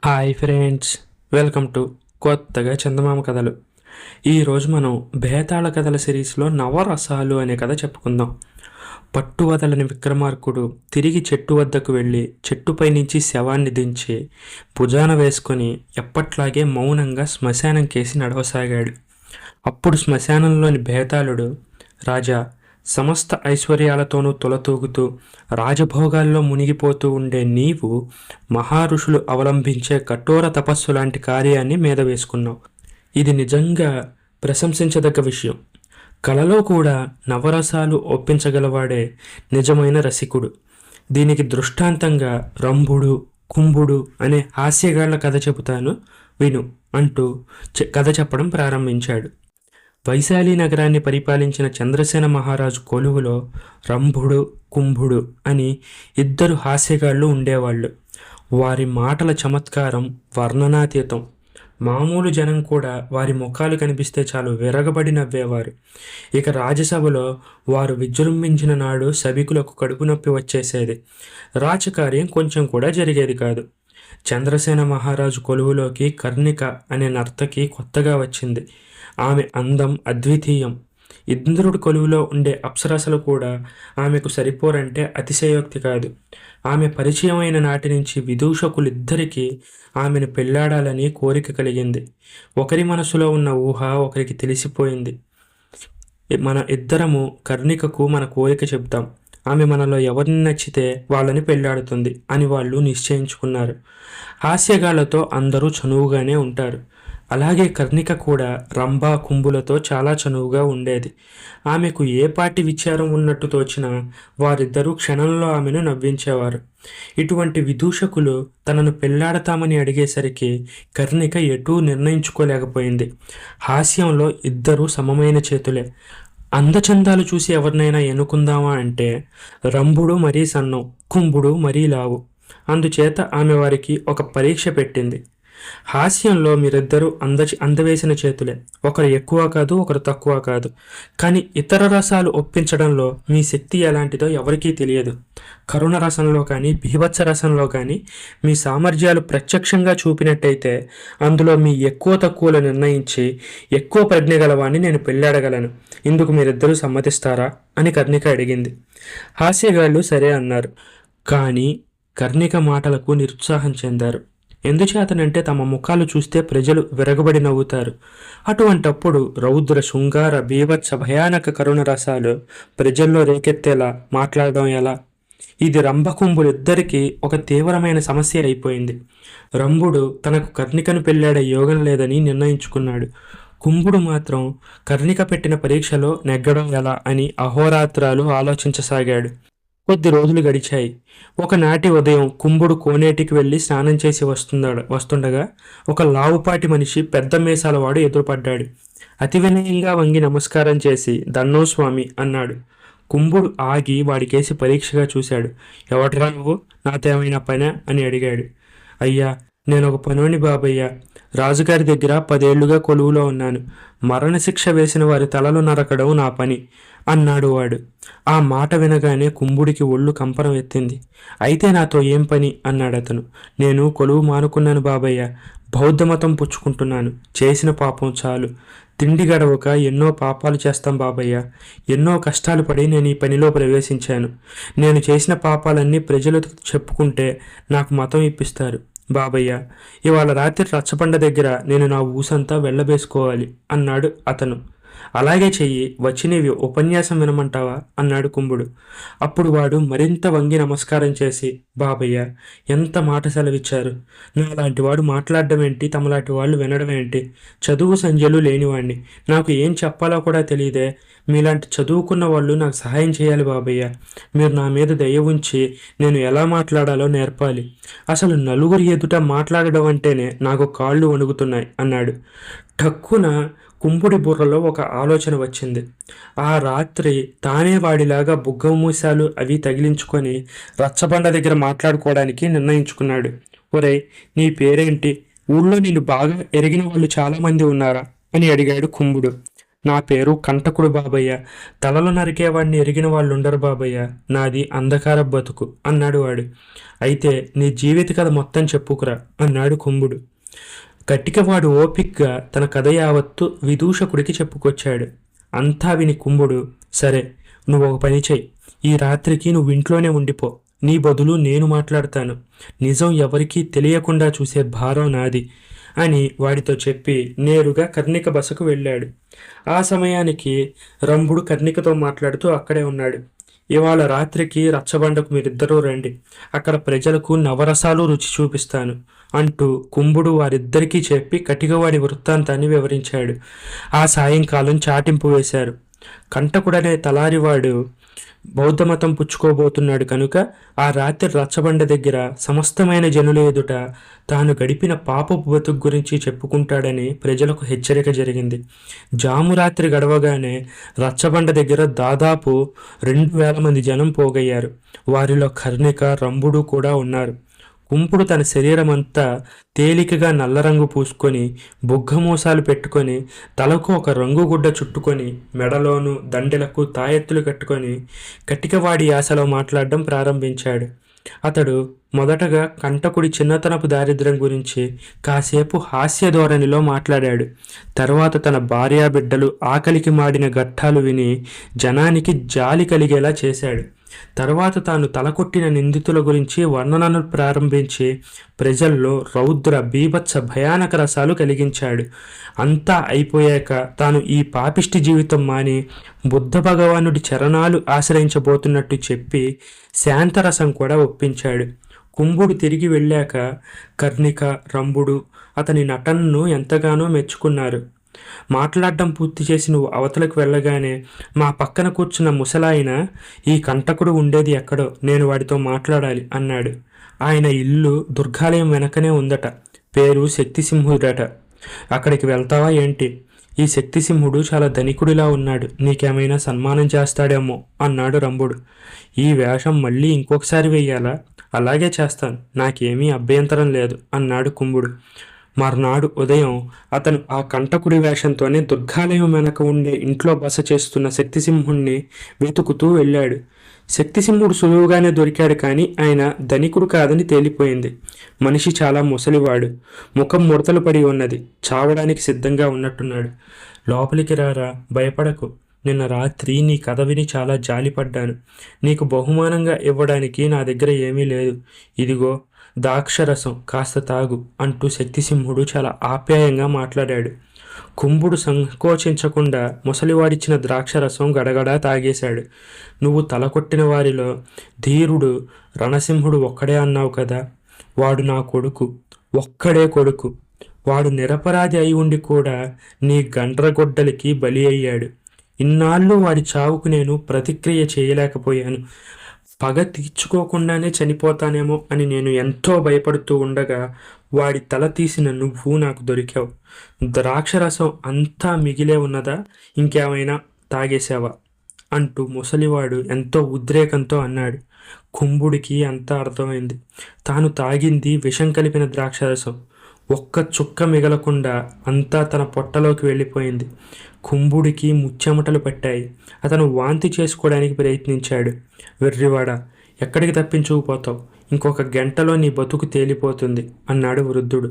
Hi friends, welcome to కొత్తగా చందమామ కథలు. ఈరోజు మనం బేతాళ కథల సిరీస్లో నవరసాలు అనే కథ చెప్పుకుందాం. పట్టు వదలని విక్రమార్కుడు తిరిగి చెట్టు వద్దకు వెళ్ళి చెట్టుపై నుంచి శవాన్ని దించి భుజాన వేసుకొని ఎప్పట్లాగే మౌనంగా శ్మశానం కేసి నడవసాగాడు. అప్పుడు శ్మశానంలోని బేతాళుడు, రాజా, సమస్త ఐశ్వర్యాలతోనూ తులతూగుతూ రాజభోగాల్లో మునిగిపోతూ ఉండే నీవు మహారుషులు అవలంబించే కఠోర తపస్సు లాంటి కార్యాన్ని మీద వేసుకున్నావు. ఇది నిజంగా ప్రశంసించదగ్గ విషయం. కలలో కూడా నవరసాలు ఒప్పించగలవాడే నిజమైన రసికుడు. దీనికి దృష్టాంతంగా రంభుడు, కుంభుడు అనే హాస్యగాళ్ల కథ చెబుతాను విను అంటూ కథ చెప్పడం ప్రారంభించాడు. వైశాలి నగరాన్ని పరిపాలించిన చంద్రసేన మహారాజు కొలువులో రంభుడు, కుంభుడు అని ఇద్దరు హాస్యగాళ్ళు ఉండేవాళ్ళు. వారి మాటల చమత్కారం వర్ణనాతీతం. మామూలు జనం కూడా వారి ముఖాలు కనిపిస్తే చాలు విరగబడి నవ్వేవారు. ఇక రాజసభలో వారు విజృంభించిన నాడు సభికులకు కడుపు నొప్పి వచ్చేసేది. రాజకార్యం కొంచెం కూడా జరిగేది కాదు. చంద్రసేన మహారాజు కొలువులోకి కర్ణిక అనే నర్తకి కొత్తగా వచ్చింది. ఆమె అందం అద్వితీయం. ఇంద్రుడి కొలువులో ఉండే అప్సరసలు కూడా ఆమెకు సరిపోరంటే అతిశయోక్తి కాదు. ఆమె పరిచయం అయిన నాటి నుంచి విదూషకులిద్దరికీ ఆమెను పెళ్లాడాలని కోరిక కలిగింది. ఒకరి మనసులో ఉన్న ఊహ ఒకరికి తెలిసిపోయింది. మన ఇద్దరము కర్ణికకు మన కోరిక చెబుతాం, ఆమె మనలో ఎవరిని నచ్చితే వాళ్ళని పెళ్లాడుతుంది అని వాళ్ళు నిశ్చయించుకున్నారు. హాస్యగాళ్లతో అందరూ చనువుగానే ఉంటారు. అలాగే కర్ణిక కూడా రంభా, కుంభులతో చాలా చనువుగా ఉండేది. ఆమెకు ఏ పాటి విచారం ఉన్నట్టు తోచినా వారిద్దరూ క్షణంలో ఆమెను నవ్వించేవారు. ఇటువంటి విదూషకులు తనను పెళ్లాడతామని అడిగేసరికి కర్ణిక ఎటూ నిర్ణయించుకోలేకపోయింది. హాస్యంలో ఇద్దరూ సమమైన చేతులే. అందచందాలు చూసి ఎవరినైనా ఎన్నుకుందామా అంటే రంభుడు మరీ సన్నం, కుంభుడు మరీ లావు. అందుచేత ఆమె వారికి ఒక పరీక్ష పెట్టింది. హాస్యంలో మీరిద్దరూ అందవేసిన చేతులే. ఒకరు ఎక్కువ కాదు, ఒకరు తక్కువ కాదు. కానీ ఇతర రసాలు ఒప్పించడంలో మీ శక్తి ఎలాంటిదో ఎవరికీ తెలియదు. కరుణ రసంలో కానీ బీభత్స రసంలో కానీ మీ సామర్థ్యాలు ప్రత్యక్షంగా చూపినట్టయితే అందులో మీ ఎక్కువ తక్కువలు నిర్ణయించి ఎక్కువ ప్రజ్ఞ గలవాన్ని నేను పెళ్ళాడగలను. ఇందుకు మీరిద్దరూ సమ్మతిస్తారా అని కర్ణిక అడిగింది. హాస్యగాళ్ళు సరే అన్నారు. కానీ కర్ణిక మాటలకు నిరుత్సాహం చెందారు. ఎందుచేతనంటే తమ ముఖాలు చూస్తే ప్రజలు విరగబడి నవ్వుతారు. అటువంటప్పుడు రౌద్ర, శృంగార, బీభత్స, భయానక కరుణ రసాలు ప్రజల్లో రేకెత్తేలా మాట్లాడడం ఎలా? ఇది రంభకుంభులిద్దరికీ ఒక తీవ్రమైన సమస్య అయిపోయింది. రంభుడు తనకు కర్ణికను పెళ్ళాడే యోగం లేదని నిర్ణయించుకున్నాడు. కుంభుడు మాత్రం కర్ణిక పెట్టిన పరీక్షలో నెగ్గడం ఎలా అని అహోరాత్రాలు ఆలోచించసాగాడు. కొద్ది రోజులు గడిచాయి. ఒకనాటి ఉదయం కుంభుడు కోనేటికి వెళ్ళి స్నానం చేసి వస్తుండగా ఒక లావుపాటి మనిషి పెద్ద మీసాల వాడు ఎదురుపడ్డాడు. అతి వినయంగా వంగి నమస్కారం చేసి దన్నో స్వామి అన్నాడు. కుంభుడు ఆగి వాడికేసి పరీక్షగా చూశాడు. ఎవట్రా నువ్వు, నాతో ఏమైనా పనా అని అడిగాడు. అయ్యా, నేను ఒక పనోని బాబయ్య. రాజుగారి దగ్గర 10 ఏళ్లుగా కొలువులో ఉన్నాను. మరణశిక్ష వేసిన వారి తలలు నరకడం నా పని అన్నాడు వాడు. ఆ మాట వినగానే కుంభుడికి ఒళ్ళు కంపరం ఎత్తింది. అయితే నాతో ఏం పని అన్నాడతను. నేను కొలువు మానుకున్నాను బాబయ్య. బౌద్ధ మతం పుచ్చుకుంటున్నాను. చేసిన పాపం చాలు. తిండి గడవక ఎన్నో పాపాలు చేస్తాం బాబయ్య. ఎన్నో కష్టాలు పడి నేను ఈ పనిలో ప్రవేశించాను. నేను చేసిన పాపాలన్నీ ప్రజలకు చెప్పుకుంటే నాకు మతం ఇప్పిస్తారు బాబయ్య. ఇవాళ రాత్రి రచ్చబండ దగ్గర నేను నా ఊసంతా వెళ్ళబేసుకోవాలి అన్నాడు అతను. అలాగే చెయ్యి, వచ్చి నీవి ఉపన్యాసం వినమంటావా అన్నాడు కుంభుడు. అప్పుడు వాడు మరింత వంగి నమస్కారం చేసి, బాబయ్య, ఎంత మాట సెలవిచ్చారు. నాలాంటి వాడు మాట్లాడడం ఏంటి, తమలాంటి వాళ్ళు వినడం ఏంటి? చదువు సంధ్యలు లేనివాణ్ణి, నాకు ఏం చెప్పాలో కూడా తెలియదే. మీలాంటి చదువుకున్న వాళ్ళు నాకు సహాయం చేయాలి బాబయ్య. మీరు నా మీద దయ ఉంచి నేను ఎలా మాట్లాడాలో నేర్పాలి. అసలు నలుగురి ఎదుట మాట్లాడడం అంటేనే నాకు కాళ్ళు వణుకుతున్నాయి అన్నాడు. ఠక్కున కుంభుడి బుర్రలో ఒక ఆలోచన వచ్చింది. ఆ రాత్రి తానే వాడిలాగా బుగ్గమూసాలు అవి తగిలించుకొని రచ్చబండ దగ్గర మాట్లాడుకోవడానికి నిర్ణయించుకున్నాడు. ఒరే, నీ పేరేంటి? ఊళ్ళో నిన్ను బాగా ఎరిగిన వాళ్ళు చాలామంది ఉన్నారా అని అడిగాడు కుంభుడు. నా పేరు కంటకుడు బాబయ్య. తలలు నరికేవాడిని ఎరిగిన వాళ్ళు ఉండరు బాబయ్య. నాది అంధకార బతుకు అన్నాడు వాడు. అయితే నీ జీవిత కథ మొత్తం చెప్పుకురా అన్నాడు కుంభుడు. గట్టికవాడు ఓపిక్గా తన కథ యావత్తు విదూషకుడికి చెప్పుకొచ్చాడు. అంతా విని కుంభుడు, సరే నువ్వు ఒక పని చెయ్యి, ఈ రాత్రికి నువ్వు ఇంట్లోనే ఉండిపో, నీ బదులు నేను మాట్లాడతాను, నిజం ఎవరికీ తెలియకుండా చూసే భారం నాది అని వాడితో చెప్పి నేరుగా కర్ణిక బసకు వెళ్ళాడు. ఆ సమయానికి రంభుడు కర్ణికతో మాట్లాడుతూ అక్కడే ఉన్నాడు. ఇవాళ రాత్రికి రచ్చబండకు మీరిద్దరూ రండి, అక్కడ ప్రజలకు నవరసాలు రుచి చూపిస్తాను అంటూ కుంభుడు వారిద్దరికీ చెప్పి కటికవాడి వృత్తాంతాన్ని వివరించాడు. ఆ సాయంకాలం చాటింపు వేశారు. కంటకుడనే తలారివాడు బౌద్ధమతం పుచ్చుకోబోతున్నాడు కనుక ఆ రాత్రి రచ్చబండ దగ్గర సమస్తమైన జనుల ఎదుట తాను గడిపిన పాపపు బతుకు గురించి చెప్పుకుంటాడని ప్రజలకు హెచ్చరిక జరిగింది. జామురాత్రి గడవగానే రచ్చబండ దగ్గర దాదాపు 2000 మంది జనం పోగయ్యారు. వారిలో కర్ణిక, రంభుడు కూడా ఉన్నారు. కుంపుడు తన శరీరం అంతా తేలికగా నల్లరంగు పూసుకొని బుగ్గమూసాలు పెట్టుకొని తలకు ఒక రంగుగుడ్డ చుట్టుకొని మెడలోను దండెలకు తాయెత్తులు కట్టుకొని కటికవాడి యాసలో మాట్లాడడం ప్రారంభించాడు. అతడు మొదటగా కంటకుడి చిన్నతనపు దారిద్ర్యం గురించి కాసేపు హాస్య ధోరణిలో మాట్లాడాడు. తర్వాత తన భార్యాబిడ్డలు ఆకలికి మాడిన ఘట్టాలు విని జనానికి జాలి కలిగేలా చేశాడు. తర్వాత తాను తలకొట్టిన నిందితుల గురించి వర్ణనను ప్రారంభించి ప్రజల్లో రౌద్ర బీభత్స భయానక రసాలు కలిగించాడు. అంతా అయిపోయాక తాను ఈ పాపిష్టి జీవితం మాని బుద్ధ భగవానుడి చరణాలు ఆశ్రయించబోతున్నట్టు చెప్పి శాంతరసం కూడా ఒప్పించాడు. కుంభుడు తిరిగి వెళ్ళాక కర్ణిక, రంభుడు అతని నటనను ఎంతగానో మెచ్చుకున్నారు. మాట్లాడడం పూర్తి చేసి నువ్వు అవతలకు వెళ్ళగానే మా పక్కన కూర్చున్న ముసలాయన, ఈ కంటకుడు ఉండేది ఎక్కడో, నేను వాడితో మాట్లాడాలి అన్నాడు. ఆయన ఇల్లు దుర్గాలయం వెనకనే ఉందట, పేరు శక్తిసింహుడట. అక్కడికి వెళ్తావా ఏంటి? ఈ శక్తిసింహుడు చాలా ధనికుడిలా ఉన్నాడు, నీకేమైనా సన్మానం చేస్తాడేమో అన్నాడు రంభుడు. ఈ వేషం మళ్ళీ ఇంకొకసారి వెయ్యాలా? అలాగే చేస్తాను, నాకేమీ అభ్యంతరం లేదు అన్నాడు కుంభుడు. మర్నాడు ఉదయం అతను ఆ కంటకుడి వేషంతోనే దుర్గాలయం వెనక ఉండే ఇంట్లో బస చేస్తున్న శక్తిసింహుణ్ణి వెతుకుతూ వెళ్ళాడు. శక్తిసింహుడు సులువుగానే దొరికాడు, కానీ ఆయన ధనికుడు కాదని తేలిపోయింది. మనిషి చాలా ముసలివాడు, ముఖం ముడతలు పడి ఉన్నది, చావడానికి సిద్ధంగా ఉన్నట్టున్నాడు. లోపలికి రారా, భయపడకు, నిన్న రాత్రి నీ కథ విని చాలా జాలిపడ్డాను. నీకు బహుమానంగా ఇవ్వడానికి నా దగ్గర ఏమీ లేదు, ఇదిగో ద్రాక్షరసం, కాస్త తాగు అంటూ శక్తిసింహుడు చాలా ఆప్యాయంగా మాట్లాడాడు. కుంభుడు సంకోచించకుండా ముసలివాడిచ్చిన ద్రాక్షరసం గడగడా తాగేశాడు. నువ్వు తలకొట్టిన వారిలో ధీరుడు రణసింహుడు ఒక్కడే అన్నావు కదా, వాడు నా కొడుకు, ఒక్కడే కొడుకు. వాడు నిరపరాధి అయి ఉండి కూడా నీ గండ్రగొడ్డలికి బలి అయ్యాడు. ఇన్నాళ్ళు వాడి చావుకు నేను ప్రతిక్రియ చేయలేకపోయాను. పగ తీర్చుకోకుండానే చనిపోతానేమో అని నేను ఎంతో భయపడుతూ ఉండగా వాడి తల తీసిన నువ్వు నాకు దొరికావు. ద్రాక్షరసం అంతా మిగిలే ఉన్నదా, ఇంకేమైనా తాగేశావా అంటూ ముసలివాడు ఎంతో ఉద్రేకంతో అన్నాడు. కుంభుడికి అంతా అర్థమైంది. తాను తాగింది విషం కలిపిన ద్రాక్షరసం. ఒక్క చుక్క మిగలకుండా అంతా తన పొట్టలోకి వెళ్ళిపోయింది. కుంభుడికి ముచ్చెమటలు పట్టాయి. అతను వాంతి చేసుకోవడానికి ప్రయత్నించాడు. వెర్రివాడా, ఎక్కడికి తప్పించుకుపోతావు? ఇంకొక గంటలో నీ బతుకు తేలిపోతుంది అన్నాడు వృద్ధుడు.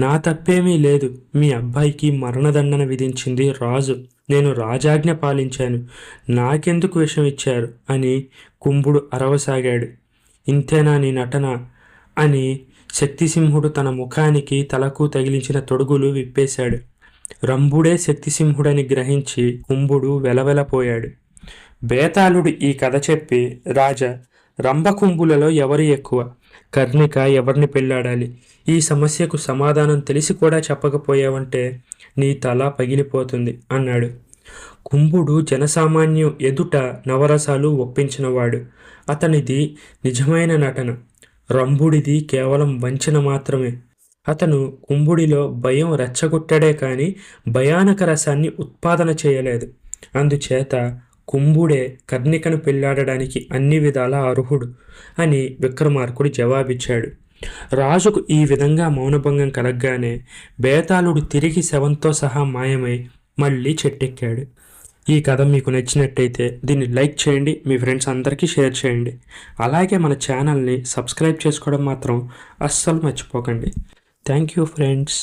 నా తప్పేమీ లేదు, మీ అబ్బాయికి మరణదండన విధించింది రాజు, నేను రాజాజ్ఞ పాలించాను, నాకెందుకు విషం ఇచ్చారు అని కుంభుడు అరవసాగాడు. ఇంతేనా నీ నటన అని శక్తిసింహుడు తన ముఖానికి తలకు తగిలించిన తొడుగులు విప్పేశాడు. రంభుడే శక్తిసింహుడని గ్రహించి కుంభుడు వెలవెలపోయాడు. బేతాళుడు ఈ కథ చెప్పి, రాజా, రంభకుంభులలో ఎవరు ఎక్కువ, కర్ణిక ఎవరిని పెళ్ళాడాలి, ఈ సమస్యకు సమాధానం తెలిసి కూడా చెప్పకపోయావంటే నీ తల పగిలిపోతుంది అన్నాడు. కుంభుడు జనసామాన్యం ఎదుట నవరసాలు ఒప్పించినవాడు. అతనిది నిజమైన నటన, రంభుడిది కేవలం వంచన మాత్రమే. అతను కుంభుడిలో భయం రెచ్చగొట్టాడే కానీ భయానక రసాన్ని ఉత్పాదన చేయలేదు. అందుచేత కుంభుడే కర్ణికను పెళ్లాడడానికి అన్ని విధాల అర్హుడు అని విక్రమార్కుడు జవాబిచ్చాడు. రాజుకు ఈ విధంగా మౌనభంగం కలగ్గానే బేతాళుడు తిరిగి శవంతో సహా మాయమై మళ్ళీ చెట్టెక్కాడు. ఈ కథ మీకు నచ్చినట్టయితే దీన్ని లైక్ చేయండి, మీ ఫ్రెండ్స్ అందరికీ షేర్ చేయండి. అలాగే మన ఛానల్ని సబ్స్క్రైబ్ చేసుకోవడం మాత్రం అస్సలు మర్చిపోకండి. Thank you friends.